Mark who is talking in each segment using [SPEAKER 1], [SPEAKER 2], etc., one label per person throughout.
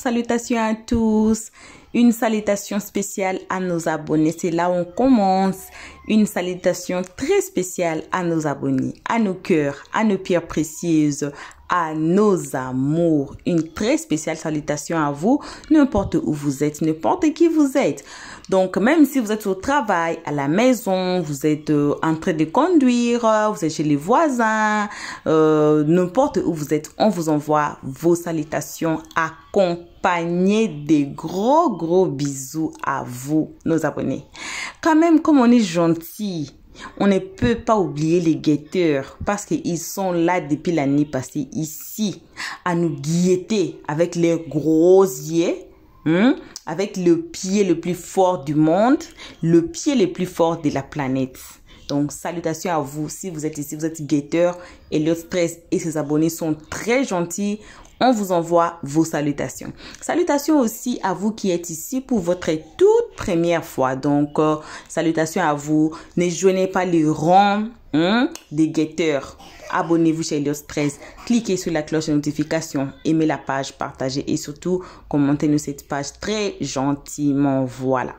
[SPEAKER 1] salutations à tous. Une salutation spéciale à nos abonnés. C'est là où on commence. Une salutation très spéciale à nos abonnés, à nos cœurs, à nos pierres précieuses, à nos amours. Une très spéciale salutation à vous, n'importe où vous êtes, n'importe qui vous êtes. Donc, même si vous êtes au travail, à la maison, vous êtes en train de conduire, vous êtes chez les voisins, n'importe où vous êtes, on vous envoie vos salutations accompagnées des gros bisous à vous, nos abonnés. Quand même, comme on est gentil, on ne peut pas oublier les guetteurs parce qu'ils sont là depuis l'année passée ici à nous guetter avec leurs gros yeux. Avec le pied le plus fort du monde, le pied le plus fort de la planète. Donc, salutations à vous. Si vous êtes ici, vous êtes guetteur. Elliot Stress et ses abonnés sont très gentils. On vous envoie vos salutations. Salutations aussi à vous qui êtes ici pour votre toute première fois. Donc, salutations à vous. Ne joignez pas les rangs des guetteurs. Abonnez-vous chez Elliot Stress. Cliquez sur la cloche de notification. Aimez la page, partagez et surtout, commentez-nous cette page très gentiment. Voilà.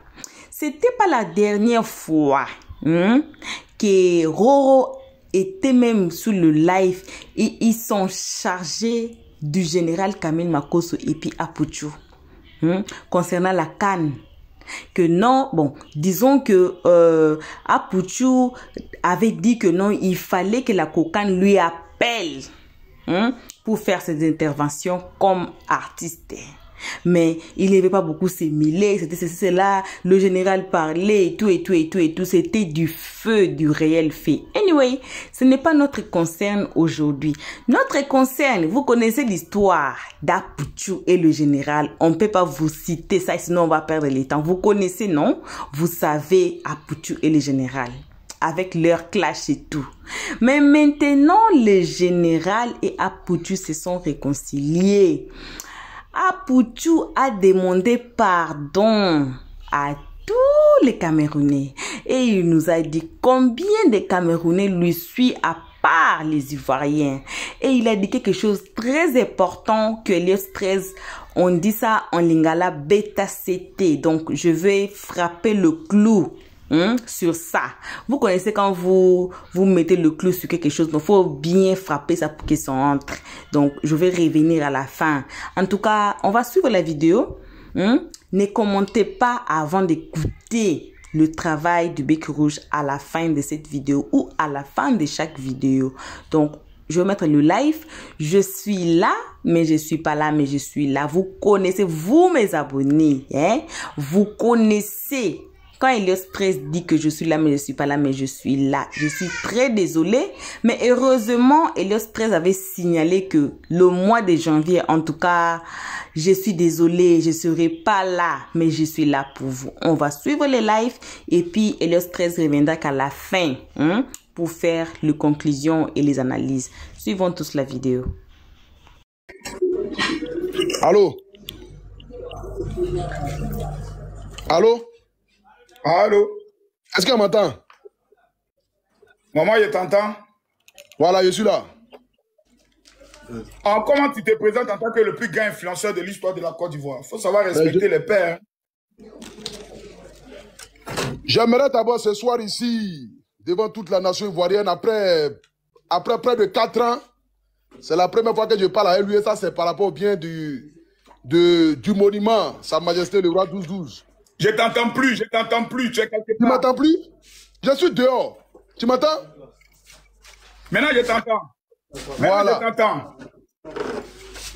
[SPEAKER 1] C'était pas la dernière fois que Roro était même sur le live et ils sont chargés du général Kamel Makosso et puis Apuchu concernant la CAN. Que non, bon, disons que Apuchu avait dit que non, il fallait que la COCAN lui appelle pour faire ses interventions comme artiste. Mais il n'avait pas beaucoup s'émêler, c'était ceci, là, le général parlait et tout. C'était du feu, du réel fait. Anyway, ce n'est pas notre concern aujourd'hui. Notre concern, vous connaissez l'histoire d'Apuchu et le général. On ne peut pas vous citer ça, sinon on va perdre le temps. Vous connaissez, non? Vous savez Apuchu et le général, avec leur clash et tout. Mais maintenant, le général et Apuchu se sont réconciliés. Apuchu a demandé pardon à tous les Camerounais et il nous a dit combien de Camerounais lui suivent à part les Ivoiriens. Et il a dit quelque chose de très important que les 13, on dit ça en lingala beta CT. Donc je vais frapper le clou sur ça. Vous connaissez quand vous mettez le clou sur quelque chose, il faut bien frapper ça pour qu'il s'entre. Donc, je vais revenir à la fin. En tout cas, on va suivre la vidéo. Ne commentez pas avant d'écouter le travail du bec rouge à la fin de cette vidéo ou à la fin de chaque vidéo. Donc, je vais mettre le live. Je suis là, mais je suis pas là, mais je suis là. Vous connaissez, vous mes abonnés, vous connaissez. Quand Elliot Stress dit que je suis là, mais je suis pas là, mais je suis là. Je suis très désolée. Mais heureusement, Elliot Stress avait signalé que le mois de janvier, en tout cas, je suis désolée, je serai pas là, mais je suis là pour vous. On va suivre les lives et puis Elliot Stress reviendra qu'à la fin pour faire les conclusions et les analyses. Suivons tous la vidéo.
[SPEAKER 2] Allô? Allô?
[SPEAKER 3] Allô?
[SPEAKER 2] Est-ce qu'elle m'entend?
[SPEAKER 3] Maman, je t'entends.
[SPEAKER 2] Voilà, je suis là.
[SPEAKER 3] Comment tu te présentes en tant que le plus grand influenceur de l'histoire de la Côte d'Ivoire? Il faut savoir respecter les pères.
[SPEAKER 2] J'aimerais d'abord ce soir ici, devant toute la nation ivoirienne, après près de 4 ans, c'est la première fois que je parle à lui et ça c'est par rapport au bien du monument, Sa Majesté le Roi 12-12.
[SPEAKER 3] Je t'entends plus, tu es quelque part.
[SPEAKER 2] Tu m'entends plus? Je suis dehors. Tu m'entends?
[SPEAKER 3] Maintenant, je t'entends.
[SPEAKER 2] Voilà.
[SPEAKER 3] Je t'entends.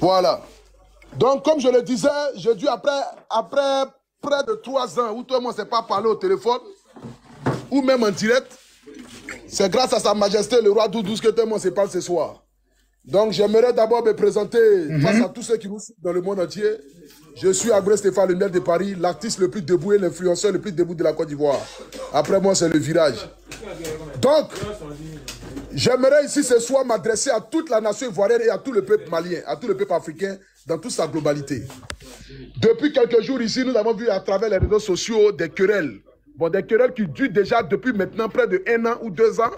[SPEAKER 2] Voilà. Donc, comme je le disais, je dis après près de 3 ans où tout le monde ne s'est pas parlé au téléphone, ou même en direct, c'est grâce à Sa Majesté le Roi 12-12 que tout le monde se parle ce soir. Donc, j'aimerais d'abord me présenter face à tous ceux qui nous suivent dans le monde entier. Je suis Abré Stéphane Lumière de Paris, l'artiste le plus debout et l'influenceur le plus debout de la Côte d'Ivoire. Après moi, c'est le virage. Donc, j'aimerais ici ce soir m'adresser à toute la nation ivoirienne et à tout le peuple malien, à tout le peuple africain dans toute sa globalité. Depuis quelques jours ici, nous avons vu à travers les réseaux sociaux des querelles. Bon, des querelles qui durent déjà depuis maintenant près de 1 an ou 2 ans,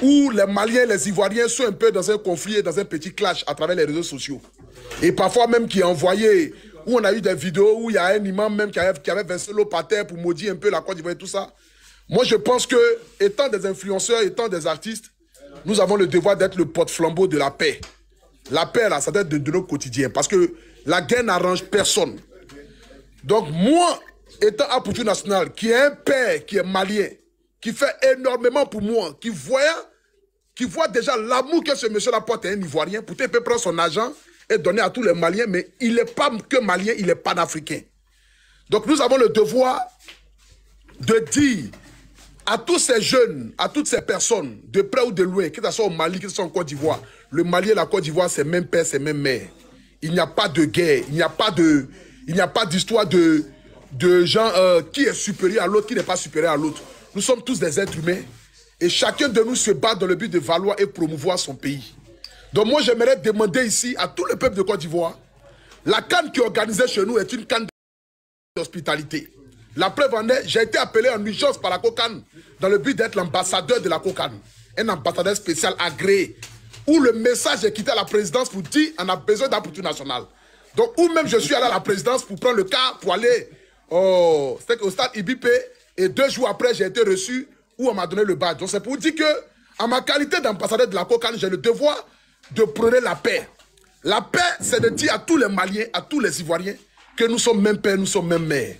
[SPEAKER 2] où les Maliens et les Ivoiriens sont un peu dans un conflit et dans un petit clash à travers les réseaux sociaux. Et parfois même qui est envoyé où on a eu des vidéos où il y a un imam même qui avait versé l'eau par terre pour maudire un peu la Côte d'Ivoire et tout ça. Moi, je pense que, étant des influenceurs, étant des artistes, nous avons le devoir d'être le porte-flambeau de la paix. La paix, là, ça doit être de notre quotidien. Parce que la guerre n'arrange personne. Donc, moi, étant Apoutou National, qui est un père, qui est malien, qui fait énormément pour moi, qui voit déjà l'amour que ce monsieur apporte à un Ivoirien, peut-être il peut prendre son argent et donner à tous les Maliens, mais il n'est pas que malien, il est panafricain. Donc, nous avons le devoir de dire à tous ces jeunes, à toutes ces personnes, de près ou de loin, que ce soit au Mali, que ce soit en Côte d'Ivoire, le Mali et la Côte d'Ivoire, c'est même père, c'est même mère. Il n'y a pas de guerre, il n'y a pas d'histoire de gens qui est supérieur à l'autre, qui n'est pas supérieur à l'autre. Nous sommes tous des êtres humains et chacun de nous se bat dans le but de valoir et promouvoir son pays. Donc moi, j'aimerais demander ici à tout le peuple de Côte d'Ivoire, la CAN qui est organisée chez nous est une CAN d'hospitalité. La preuve en est, j'ai été appelé en urgence par la COCAN dans le but d'être l'ambassadeur de la COCAN, un ambassadeur spécial agréé, où le message est quitté à la présidence pour dire on a besoin d'un Apoutou national. Donc, ou même je suis allé à la présidence pour prendre le cas, pour aller au stade IBP, et 2 jours après, j'ai été reçu, où on m'a donné le badge. Donc, c'est pour dire que, en ma qualité d'ambassadeur de la COCAN, j'ai le devoir de prôner la paix. La paix, c'est de dire à tous les Maliens, à tous les Ivoiriens, que nous sommes même pères, nous sommes même mères.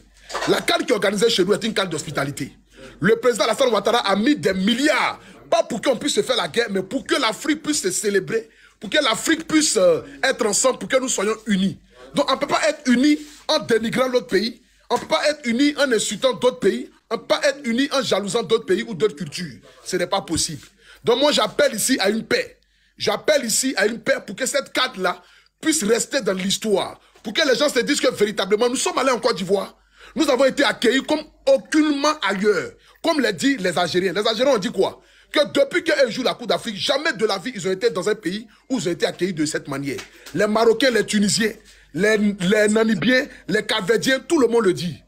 [SPEAKER 2] La CAN qui est organisée chez nous est une CAN d'hospitalité. Le président Alassane Ouattara a mis des milliards, pas pour qu'on puisse se faire la guerre, mais pour que l'Afrique puisse se célébrer, pour que l'Afrique puisse être ensemble, pour que nous soyons unis. Donc on ne peut pas être unis en dénigrant l'autre pays, on ne peut pas être unis en insultant d'autres pays, on ne peut pas être unis en jalousant d'autres pays ou d'autres cultures. Ce n'est pas possible. Donc moi j'appelle ici à une paix. J'appelle ici à une paix pour que cette CAN-là puisse rester dans l'histoire. Pour que les gens se disent que véritablement nous sommes allés en Côte d'Ivoire. Nous avons été accueillis comme aucunement ailleurs. Comme l'a dit les Algériens. Les Algériens ont dit quoi? Que depuis qu'ils jouent la Coupe d'Afrique, jamais de la vie ils ont été dans un pays où ils ont été accueillis de cette manière. Les Marocains, les Tunisiens, les Namibiens, les Capverdiens, tout le monde le dit.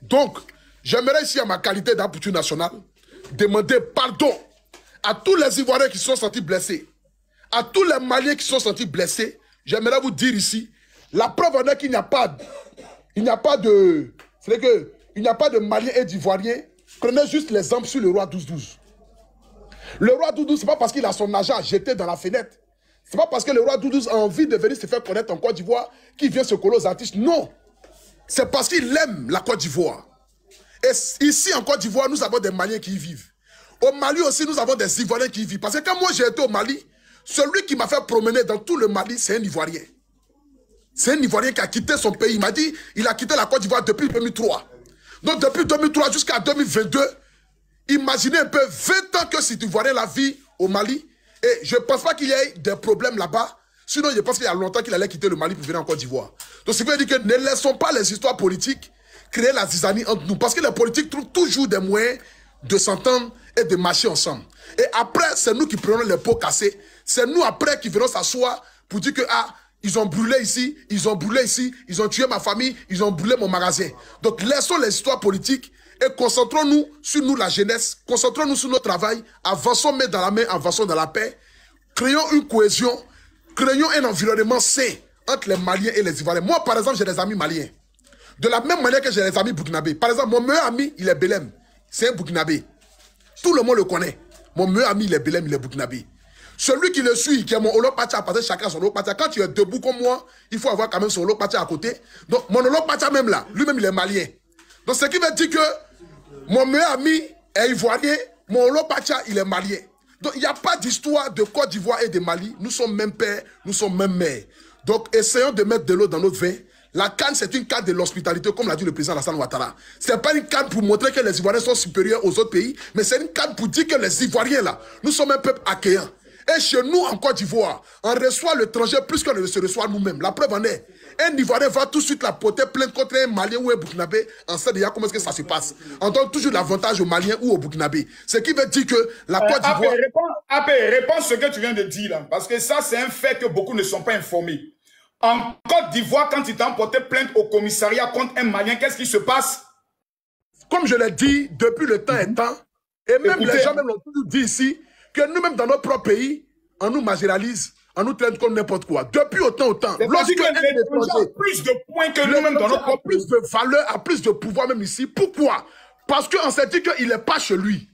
[SPEAKER 2] Donc, j'aimerais ici, à ma qualité d'Apoutou national, demander pardon à tous les Ivoiriens qui se sont sentis blessés, à tous les Maliens qui se sont sentis blessés. J'aimerais vous dire ici, la preuve en est qu'il n'y a pas de Maliens et d'Ivoiriens. Prenez juste l'exemple sur le roi 12-12. Le roi 12-12, ce n'est pas parce qu'il a son argent jeté dans la fenêtre. Ce n'est pas parce que le roi 12-12 a envie de venir se faire connaître en Côte d'Ivoire qu'il vient se coller aux artistes. Non. C'est parce qu'il aime la Côte d'Ivoire. Et ici en Côte d'Ivoire, nous avons des Maliens qui y vivent. Au Mali aussi, nous avons des Ivoiriens qui y vivent. Parce que quand moi j'ai été au Mali, celui qui m'a fait promener dans tout le Mali, c'est un Ivoirien. C'est un Ivoirien qui a quitté son pays. Il m'a dit il a quitté la Côte d'Ivoire depuis 2003. Donc depuis 2003 jusqu'à 2022, imaginez un peu 20 ans que cet Ivoirien la vie au Mali. Et je ne pense pas qu'il y ait des problèmes là-bas. Sinon, je pense qu'il y a longtemps qu'il allait quitter le Mali pour venir en Côte d'Ivoire. Donc, ce qui veut dire que ne laissons pas les histoires politiques créer la zizanie entre nous. Parce que les politiques trouvent toujours des moyens de s'entendre et de marcher ensemble. Et après, c'est nous qui prenons les pots cassés. C'est nous après qui venons s'asseoir pour dire que, ah, ils ont brûlé ici, ils ont brûlé ici, ils ont tué ma famille, ils ont brûlé mon magasin. Donc, laissons les histoires politiques et concentrons-nous sur nous, la jeunesse. Concentrons-nous sur notre travail. Avançons main dans la main, avançons dans la paix. Créons une cohésion. Créons un environnement sain entre les Maliens et les Ivoiriens. Moi, par exemple, j'ai des amis maliens. De la même manière que j'ai des amis burkinabés. Par exemple, mon meilleur ami, il est Belém. C'est un burkinabé. Tout le monde le connaît. Mon meilleur ami, il est Belém, il est burkinabé. Celui qui le suit, qui est mon Olopatia, parce que chacun a son Olopatia. Quand tu es debout comme moi, il faut avoir quand même son Olopatia à côté. Donc, mon Olopatia même là, lui-même, il est malien. Donc, ce qui veut dire que mon meilleur ami est ivoirien, mon Olopatia, il est malien. Donc, il n'y a pas d'histoire de Côte d'Ivoire et de Mali. Nous sommes même pères, nous sommes même mères. Donc, essayons de mettre de l'eau dans notre vin. La CAN, c'est une CAN de l'hospitalité, comme l'a dit le président Alassane Ouattara. Ce n'est pas une CAN pour montrer que les Ivoiriens sont supérieurs aux autres pays, mais c'est une CAN pour dire que les Ivoiriens, là, nous sommes un peuple accueillant. Et chez nous, en Côte d'Ivoire, on reçoit l'étranger plus qu'on ne se reçoit nous-mêmes. La preuve en est, un Ivoirien va tout de suite la porter plainte contre un Malien ou un Burkinabé. On sait déjà comment est-ce que ça se passe. On donne toujours l'avantage aux Maliens ou aux Burkinabés. Ce qui veut dire que la Côte d'Ivoire...
[SPEAKER 3] Réponds ce que tu viens de dire là. Parce que ça, c'est un fait que beaucoup ne sont pas informés. En Côte d'Ivoire, quand ils t'ont porté plainte au commissariat contre un Malien, qu'est-ce qui se passe?
[SPEAKER 2] Comme je l'ai dit, depuis le temps étant, et même les gens même l'ont toujours dit ici, que nous-mêmes dans notre propre pays, on nous marginalise, on nous traite comme n'importe quoi. Depuis autant.
[SPEAKER 3] Lorsque l'étranger a plus de points que nous-mêmes dans notre
[SPEAKER 2] pays, plus de valeur, a plus de pouvoir même ici. Pourquoi? Parce qu'on s'est dit qu'il n'est pas chez lui.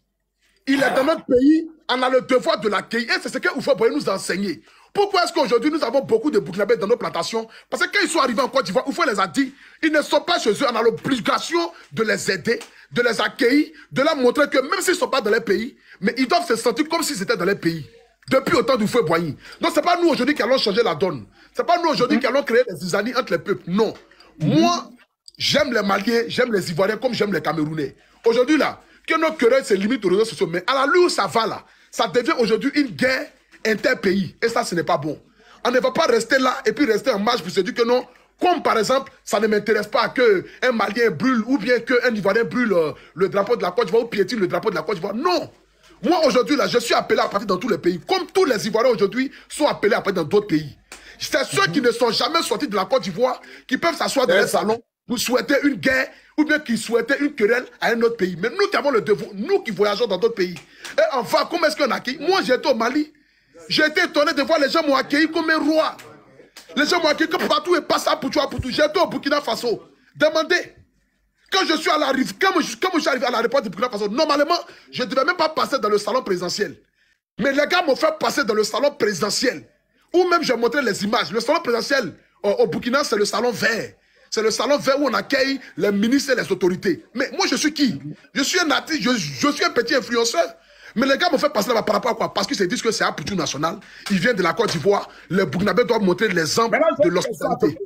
[SPEAKER 2] Il est dans notre pays, on a le devoir de l'accueillir. Et c'est ce que Oufo Boye nous a enseigné. Pourquoi est-ce qu'aujourd'hui nous avons beaucoup de Burkinabés dans nos plantations? Parce que quand ils sont arrivés en Côte d'Ivoire, Oufo les a dit, ils ne sont pas chez eux, on a l'obligation de les aider, de les accueillir, de leur montrer que même s'ils ne sont pas dans leur pays, mais ils doivent se sentir comme s'ils étaient dans leur pays. Depuis autant d'Oufo Boye. Donc ce n'est pas nous aujourd'hui qui allons changer la donne. Ce n'est pas nous aujourd'hui qui allons créer des zizanies entre les peuples. Non. Moi, j'aime les Maliens, j'aime les Ivoiriens comme j'aime les Camerounais. Aujourd'hui là, que nos querelles se limitent aux réseaux sociaux, mais à la lueur où ça va là, ça devient aujourd'hui une guerre interpays. Et ça, ce n'est pas bon. On ne va pas rester là et puis rester en marche pour se dire que non, comme par exemple, ça ne m'intéresse pas qu'un Malien brûle ou bien qu'un Ivoirien brûle le drapeau de la Côte d'Ivoire ou piétine le drapeau de la Côte d'Ivoire. Non. Moi aujourd'hui là, je suis appelé à partir dans tous les pays. Comme tous les Ivoiriens aujourd'hui sont appelés à partir dans d'autres pays. C'est ceux qui ne sont jamais sortis de la Côte d'Ivoire qui peuvent s'asseoir dans les salons pour souhaiter une guerre ou bien qui souhaitaient une querelle à un autre pays. Mais nous qui avons le devoir, nous qui voyageons dans d'autres pays. Et enfin, comment est-ce qu'on a accueilli? Moi, j'étais au Mali. J'ai été étonné de voir les gens m'ont accueilli comme un roi. Les gens m'ont accueilli comme partout et pas ça pour tout. J'étais au Burkina Faso. Demandez. Quand je suis à la rive, quand je suis arrivé à l'aéroport du Burkina Faso, normalement, je ne devais même pas passer dans le salon présidentiel. Mais les gars m'ont fait passer dans le salon présidentiel. Ou même j'ai montré les images. Le salon présidentiel au Burkina, c'est le salon vert. C'est le salon vert où on accueille les ministres et les autorités. Mais moi, je suis qui? Je suis un artiste, je suis un petit influenceur. Mais les gars m'ont fait passer là-bas par rapport à quoi? Parce qu'ils se disent que c'est un poutou national. Ils viennent de la Côte d'Ivoire. Les Burkinabés doivent montrer l'exemple de l'hospitalité.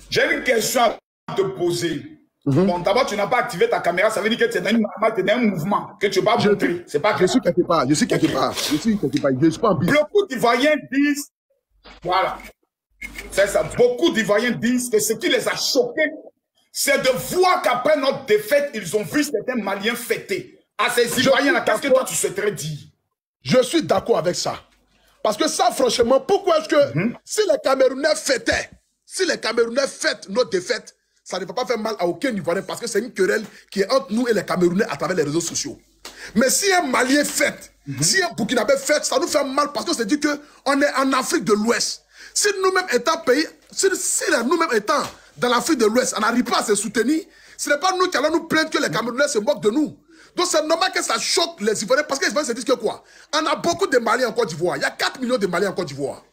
[SPEAKER 3] J'ai une question à te poser. Bon, d'abord, tu n'as pas activé ta caméra. Ça veut dire que tu es dans un mouvement que tu ne peux pas montrer. C'est pas
[SPEAKER 2] je suis quelque part. Je suis quelque part. Je suis pas en bise.
[SPEAKER 3] Beaucoup d'Ivoiriens disent... Voilà. C'est ça. Beaucoup d'Ivoiriens disent que ce qui les a choqués, c'est de voir qu'après notre défaite, ils ont vu certains Maliens fêter. À ces Ivoiriens-là, qu'est-ce que toi tu souhaiterais dire? Je suis d'accord avec ça. Parce que ça, franchement, pourquoi est-ce que si les Camerounais fêtaient, si les Camerounais fêtent notre défaite, ça ne va pas faire mal à aucun Ivoirien parce que c'est une querelle qui est entre nous et les Camerounais à travers les réseaux sociaux. Mais si un Malien fête, si un Burkinabé fête, ça nous fait mal parce qu'on se dit qu'on est en Afrique de l'Ouest. Si nous-mêmes étant pays, si nous-mêmes étant dans l'Afrique de l'Ouest, on n'arrive pas à se soutenir, ce n'est pas nous qui allons nous plaindre que les Camerounais se moquent de nous. Donc c'est normal que ça choque les Ivoiriens parce que les Ivoiriens se disent que quoi? On a beaucoup de Maliens en Côte d'Ivoire. Il y a 4 millions de Maliens en Côte d'Ivoire.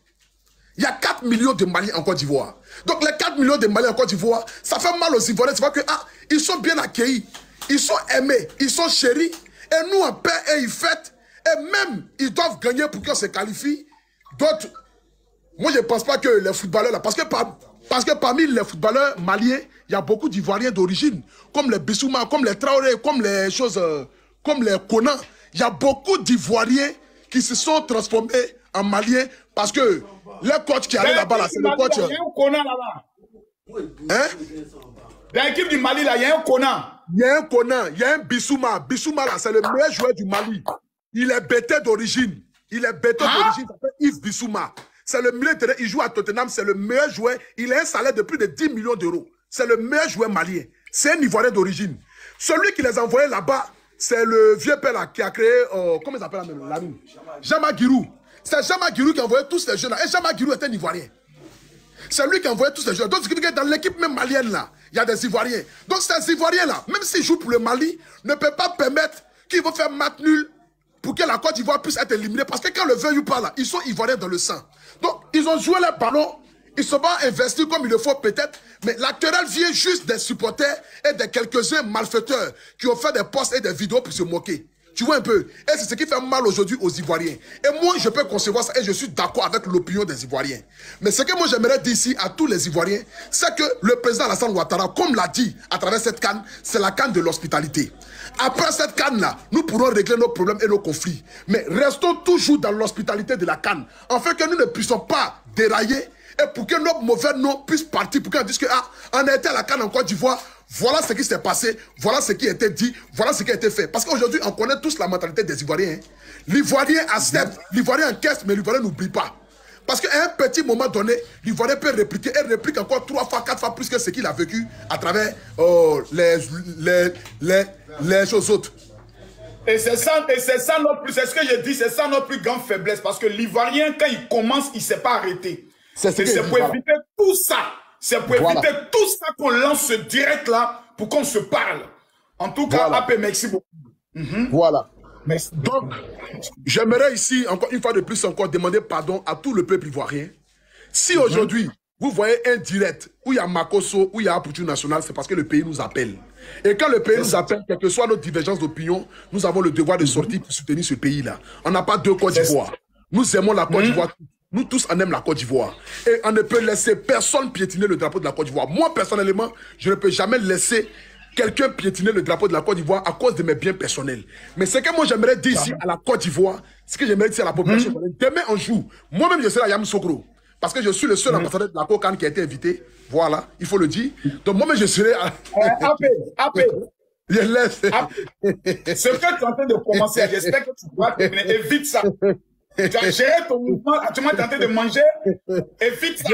[SPEAKER 3] Il y a 4 millions de Maliens en Côte d'Ivoire. Donc les 4 millions de Maliens en Côte d'Ivoire, ça fait mal aux Ivoiriens. Tu vois que ils sont bien accueillis, ils sont aimés, ils sont chéris. Et nous, on paie et ils fêtent. Et même, ils doivent gagner pour qu'on se qualifie. D'autres, moi, je ne pense pas que les footballeurs, là, parce que parmi les footballeurs maliens, il y a beaucoup d'Ivoiriens d'origine, comme les Bissouma, comme les Traoré, comme les choses, comme les Kona. Il y a beaucoup d'Ivoiriens qui se sont transformés en Maliens parce que le coach qui allait là-bas, là, c'est le coach. Il y a un Kona là-bas.
[SPEAKER 2] Hein?
[SPEAKER 3] Dans l'équipe du Mali, là, il y a un Kona.
[SPEAKER 2] Il y a un Kona, il y a un Bissouma. Bissouma, là, c'est le meilleur joueur du Mali. Il est bêté d'origine. Il est bêté d'origine, il s'appelle Yves Bissouma. C'est le milieu de terrain, il joue à Tottenham, c'est le meilleur joueur. Il a un salaire de plus de 10 millions d'euros. C'est le meilleur joueur malien. C'est un Ivoirien d'origine. Celui qui les a envoyés là-bas, c'est le vieux père là, qui a créé, comment il s'appelle la mine? Jean-Marc Guirou. C'est Jean-Marc Guirou qui a envoyé tous ces jeunes là. Et Jean-Marc Guirou est un Ivoirien. C'est lui qui a envoyé tous ces jeunes. Donc, ce qui veut dire que dans l'équipe même malienne là, il y a des Ivoiriens. Donc, ces Ivoiriens là, même s'ils jouent pour le Mali, ne peuvent pas permettre qu'ils vont faire match nul pour que la Côte d'Ivoire puisse être éliminée. Parce que quand le veuille ou pas là, ils sont Ivoiriens dans le sang. Donc, ils ont joué les ballons. Ils ne sont pas investis comme il le faut peut-être. Mais la querelle vient juste des supporters et de quelques-uns malfaiteurs qui ont fait des posts et des vidéos pour se moquer. Tu vois un peu? Et c'est ce qui fait mal aujourd'hui aux Ivoiriens. Et moi, je peux concevoir ça et je suis d'accord avec l'opinion des Ivoiriens. Mais ce que moi, j'aimerais dire ici à tous les Ivoiriens, c'est que le président Alassane Ouattara, comme l'a dit à travers cette canne, c'est la canne de l'hospitalité. Après cette canne-là, nous pourrons régler nos problèmes et nos conflits. Mais restons toujours dans l'hospitalité de la canne, afin que nous ne puissions pas dérailler et pour que nos mauvais noms puissent partir, pour qu'on dise que on a été à la canne en Côte d'Ivoire, voilà ce qui s'est passé, voilà ce qui a été dit, voilà ce qui a été fait. Parce qu'aujourd'hui, on connaît tous la mentalité des Ivoiriens. Hein. L'Ivoirien accepte, l'Ivoirien encaisse, mais l'Ivoirien n'oublie pas. Parce qu'à un petit moment donné, l'Ivoirien peut répliquer et réplique encore 3 fois, 4 fois plus que ce qu'il a vécu à travers les choses autres.
[SPEAKER 3] Et c'est ça notre plus, c'est ce que je dis, c'est ça notre plus grande faiblesse. Parce que l'Ivoirien, quand il commence, il ne s'est pas arrêté. C'est pour éviter tout ça. C'est pour éviter tout ça qu'on lance ce direct-là pour qu'on se parle. En tout cas, AP, merci beaucoup.
[SPEAKER 2] Voilà.
[SPEAKER 3] Merci.
[SPEAKER 2] Donc, j'aimerais ici, encore une fois de plus, encore demander pardon à tout le peuple ivoirien. Si aujourd'hui, vous voyez un direct où il y a Makosso, où il y a Aputu National, c'est parce que le pays nous appelle. Et quand le pays nous appelle, quelle que soit notre divergence d'opinion, nous avons le devoir de sortir pour soutenir ce pays-là. On n'a pas deux Côte d'Ivoire. Nous aimons la Côte d'Ivoire. Nous tous, on aime la Côte d'Ivoire. Et on ne peut laisser personne piétiner le drapeau de la Côte d'Ivoire. Moi, personnellement, je ne peux jamais laisser quelqu'un piétiner le drapeau de la Côte d'Ivoire à cause de mes biens personnels. Mais ce que moi, j'aimerais dire ici à la Côte d'Ivoire, ce que j'aimerais dire à la population, demain, on joue. Moi-même, je serai à Yamoussoukro. Parce que je suis le seul ambassadeur de la COCAN qui a été invité. Voilà, il faut le dire. Donc moi-même, je serai à...
[SPEAKER 3] AP.
[SPEAKER 2] Je laisse.
[SPEAKER 3] Ce que tu es en train de commencer, j'espère que tu pourras terminer. Évite ça. Tu as géré ton mouvement, tu m'as tenté de manger. Évite ça.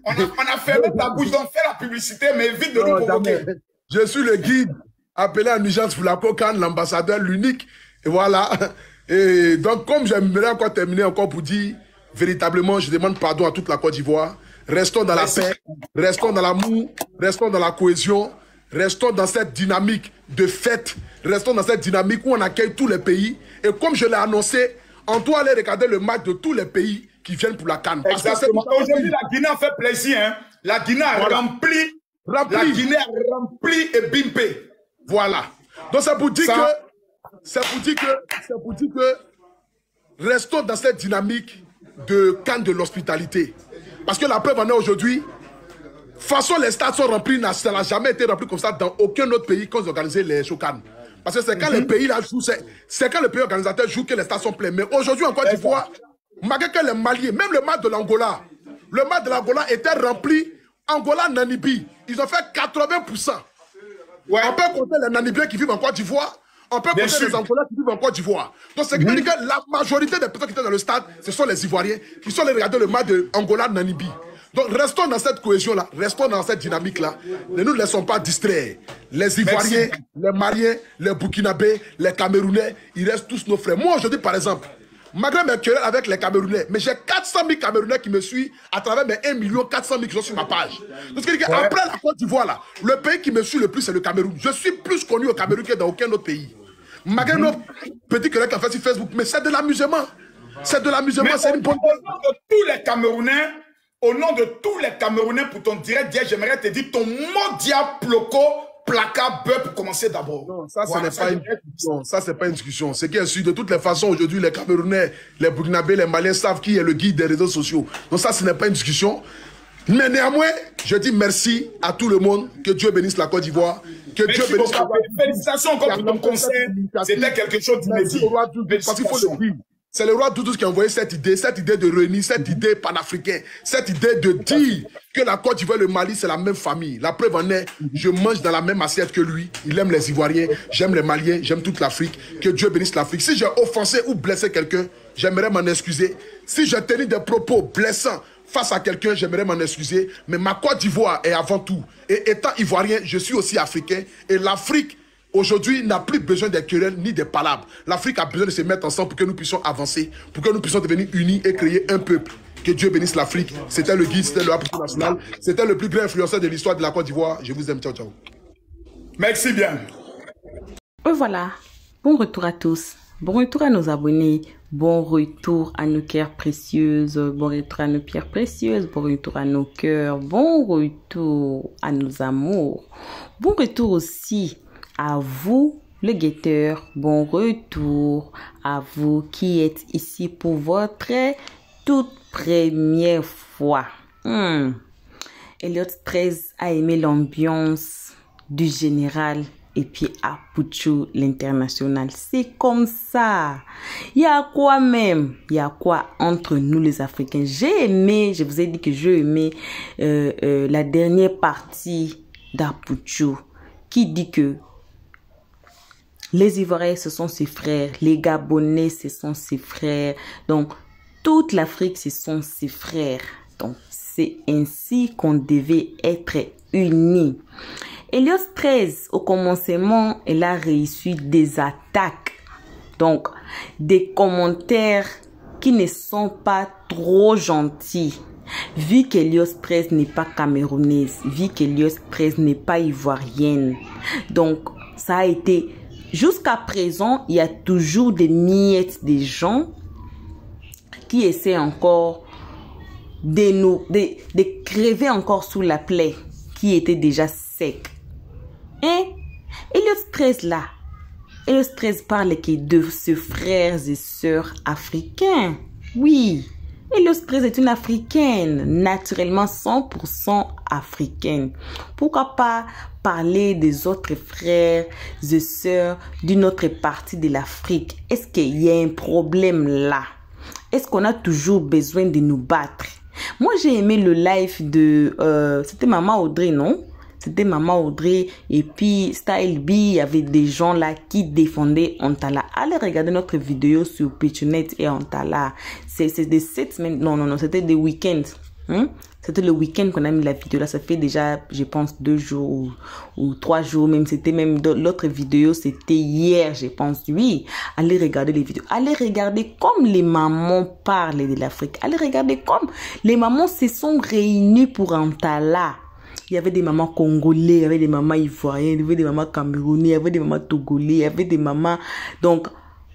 [SPEAKER 3] On a fermé ta bouche, donc fais la publicité, mais évite de nous provoquer.
[SPEAKER 2] Je suis le guide appelé en urgence pour la COCAN, l'ambassadeur, l'unique. Et voilà. Et donc, comme j'aimerais encore terminer encore pour dire, véritablement, je demande pardon à toute la Côte d'Ivoire. Restons dans la paix, restons dans l'amour, restons dans la cohésion, restons dans cette dynamique de fête, restons dans cette dynamique où on accueille tous les pays. Et comme je l'ai annoncé, on doit aller regarder le match de tous les pays qui viennent pour la CAN.
[SPEAKER 3] Exactement. Aujourd'hui, la Guinée a fait plaisir. Hein? La Guinée a rempli. La Guinée a rempli et bimpé.
[SPEAKER 2] Voilà. Donc c'est pour dire que restons dans cette dynamique de CAN de l'hospitalité. Parce que la preuve en est aujourd'hui, façon les stades sont remplis, ça n'a jamais été rempli comme ça dans aucun autre pays quand ils organisaient les CAN. Parce que c'est quand les pays là jouent, c'est quand les pays organisateurs jouent que les stades sont pleins. Mais aujourd'hui en Côte d'Ivoire, malgré que les Maliens, même le match de l'Angola était rempli. Angola-Namibie, ils ont fait 80%. Ouais. On peut compter les Namibiens qui vivent en Côte d'Ivoire. On peut compter les Angolais qui vivent en Côte d'Ivoire. Donc, c'est dire que la majorité des personnes qui étaient dans le stade, ce sont les Ivoiriens qui sont allés regarder le match de Angola-Namibie. Donc, restons dans cette cohésion-là, restons dans cette dynamique-là. Ne nous laissons pas distraire. Les Ivoiriens, les Maliens, les Burkinabés, les Camerounais, ils restent tous nos frères. Moi, aujourd'hui, par exemple, malgré mes querelles avec les Camerounais, mais j'ai 400 000 Camerounais qui me suivent à travers mes 1 400 000 qui sont sur ma page. Donc, ce qui dit qu'après la Côte d'Ivoire, là, le pays qui me suit le plus, c'est le Cameroun. Je suis plus connu au Cameroun que dans aucun autre pays. Malgré nos petits querelles qu'on fait sur Facebook, mais c'est de l'amusement. C'est de l'amusement, c'est une bonne chose.
[SPEAKER 3] Au nom de tous les Camerounais, pour ton direct d'hier, j'aimerais te dire ton mot diaploco. Placard beurre pour commencer d'abord.
[SPEAKER 2] Non, ça, ce n'est pas une discussion. Ça, c'est pas une discussion. Ce qui est sûr, de toutes les façons, aujourd'hui, les Camerounais, les Burkinabés, les Maliens savent qui est le guide des réseaux sociaux. Donc ça, ce n'est pas une discussion. Mais néanmoins, je dis merci à tout le monde. Que Dieu bénisse la Côte d'Ivoire. Que Dieu bénisse la Côte d'Ivoire.
[SPEAKER 3] Félicitations encore pour ton concert. C'était quelque chose d'inédit.
[SPEAKER 2] Parce qu'il faut le dire. C'est le roi Doudou qui a envoyé cette idée de réunir, cette idée panafricaine, cette idée de dire que la Côte d'Ivoire et le Mali, c'est la même famille. La preuve en est, je mange dans la même assiette que lui. Il aime les Ivoiriens, j'aime les Maliens, j'aime toute l'Afrique. Que Dieu bénisse l'Afrique. Si j'ai offensé ou blessé quelqu'un, j'aimerais m'en excuser. Si j'ai tenu des propos blessants face à quelqu'un, j'aimerais m'en excuser. Mais ma Côte d'Ivoire est avant tout. Et étant Ivoirien, je suis aussi africain. Et l'Afrique, aujourd'hui, n'a plus besoin des querelles ni des palabres. L'Afrique a besoin de se mettre ensemble pour que nous puissions avancer, pour que nous puissions devenir unis et créer un peuple. Que Dieu bénisse l'Afrique. C'était le guide, c'était le Aputu National. C'était le plus grand influenceur de l'histoire de la Côte d'Ivoire. Je vous aime. Ciao, ciao.
[SPEAKER 3] Merci bien.
[SPEAKER 1] Et voilà. Bon retour à tous. Bon retour à nos abonnés. Bon retour à nos cœurs précieuses. Bon retour à nos pierres précieuses. Bon retour à nos cœurs. Bon retour à nos amours. Bon retour aussi à vous, le guetteur, bon retour à vous qui êtes ici pour votre toute première fois. Elliot 13 a aimé l'ambiance du général et puis Aputu l'international. C'est comme ça. Il y a quoi même? Il y a quoi entre nous les Africains? J'ai aimé, je vous ai dit que j'ai aimé la dernière partie d'Aputu qui dit que les Ivoiriens, ce sont ses frères. Les Gabonais, ce sont ses frères. Donc, toute l'Afrique, ce sont ses frères. Donc, c'est ainsi qu'on devait être unis. Elliot 13, au commencement, elle a reçu des attaques Donc, des commentaires qui ne sont pas trop gentils. Vu qu'Elios 13 n'est pas camerounaise, vu qu'Elios 13 n'est pas ivoirienne. Donc, ça a été... Jusqu'à présent, il y a toujours des miettes des gens qui essaient encore de crever encore sous la plaie qui était déjà sec. Et Elios 13 là, Elios 13 parle que de ses frères et sœurs africains. Oui, Elios 13 est une africaine, naturellement 100% africaine. Pourquoi pas parler des autres frères et sœurs d'une autre partie de l'Afrique? Est-ce qu'il y a un problème là? Est-ce qu'on a toujours besoin de nous battre? Moi, j'ai aimé le live de... c'était Maman Audrey, non? C'était Maman Audrey et puis Style B, il y avait des gens là qui défendaient Antala. Allez regarder notre vidéo sur Petunet et Antala. C'est des 7 semaines, non, c'était des week-ends. C'était le week-end qu'on a mis la vidéo là. Ça fait déjà, je pense, 2 jours ou 3 jours même. C'était même l'autre vidéo, c'était hier, je pense. Oui, allez regarder les vidéos. Allez regarder comme les mamans parlent de l'Afrique. Allez regarder comme les mamans se sont réunies pour Antala. Il y avait des mamans congolais, il y avait des mamans ivoiriennes, il y avait des mamans camerounaises, il y avait des mamans togolais, il y avait des mamans... Donc,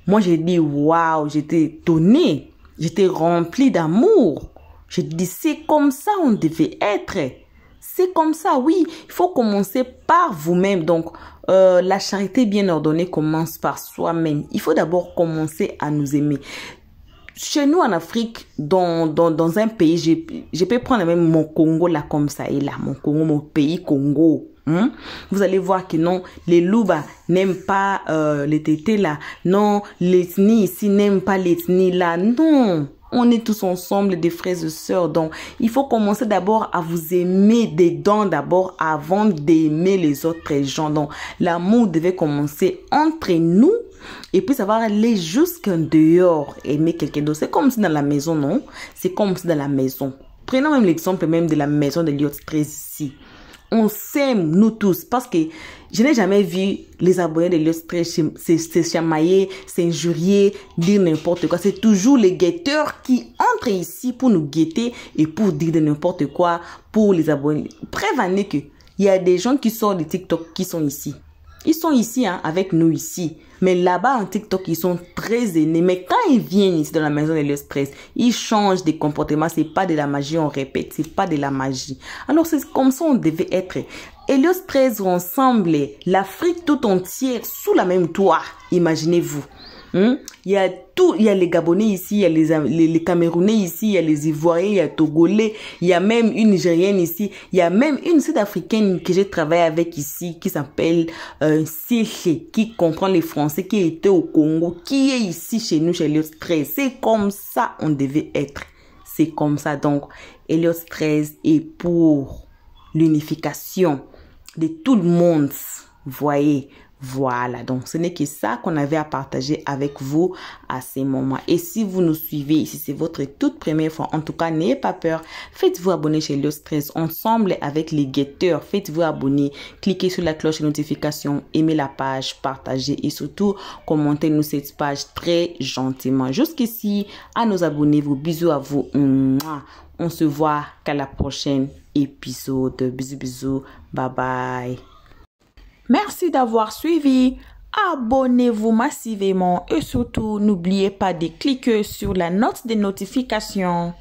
[SPEAKER 1] moi, j'ai dit, waouh, j'étais étonnée. J'étais remplie d'amour. Je dis, c'est comme ça on devait être. C'est comme ça, oui. Il faut commencer par vous-même. Donc, la charité bien ordonnée commence par soi-même. Il faut d'abord commencer à nous aimer. Chez nous en Afrique, dans un pays, je peux prendre même mon Congo là comme ça et là, mon Congo, mon pays Congo. Vous allez voir que non, les Louba n'aiment pas les tétés là. Non, l'ethnie ici n'aime pas l'ethnie là. Non, on est tous ensemble des frères et sœurs. Donc, il faut commencer d'abord à vous aimer dedans d'abord avant d'aimer les autres gens. Donc, l'amour devait commencer entre nous. Et puis ça va aller jusqu'en dehors, aimer quelqu'un d'autre. C'est comme si dans la maison, non? C'est comme si dans la maison. Prenons même l'exemple même de la maison de Elios 13 ici. On s'aime, nous tous, parce que je n'ai jamais vu les abonnés de Elios 13 se chamailler, s'injurier, dire n'importe quoi. C'est toujours les guetteurs qui entrent ici pour nous guetter et pour dire de n'importe quoi pour les abonnés. Prévenez que il y a des gens qui sortent de TikTok qui sont ici. Ils sont ici, hein, avec nous ici. Mais là-bas, en TikTok, ils sont très aînés. Mais quand ils viennent ici dans la maison d'Elios 13, ils changent de comportement. C'est pas de la magie, on répète. C'est pas de la magie. Alors, c'est comme ça on devait être. Elios 13 ensemble, l'Afrique tout entière, sous la même toit. Imaginez-vous. Il y a tout, il y a les Gabonais ici, il y a les Camerounais ici, il y a les Ivoiriens, il y a Togolais, il y a même une Nigérienne ici, il y a même une Sud-Africaine que j'ai travaillé avec ici, qui s'appelle Siché, qui comprend les Français, qui était au Congo, qui est ici chez nous, chez Elios 13. C'est comme ça on devait être. C'est comme ça. Donc, Elios 13 est pour l'unification de tout le monde. Voyez. Voilà, donc ce n'est que ça qu'on avait à partager avec vous à ces moments. Et si vous nous suivez, si c'est votre toute première fois, en tout cas, n'ayez pas peur. Faites-vous abonner chez Elios 13 ensemble avec les guetteurs. Faites-vous abonner, cliquez sur la cloche de notification, aimez la page, partagez et surtout, commentez-nous cette page très gentiment. Jusqu'ici, à nos abonnés, vos bisous à vous. On se voit qu'à la prochaine épisode. Bisous, bisous. Bye bye. Merci d'avoir suivi. Abonnez-vous massivement et surtout n'oubliez pas de cliquer sur la note de notification.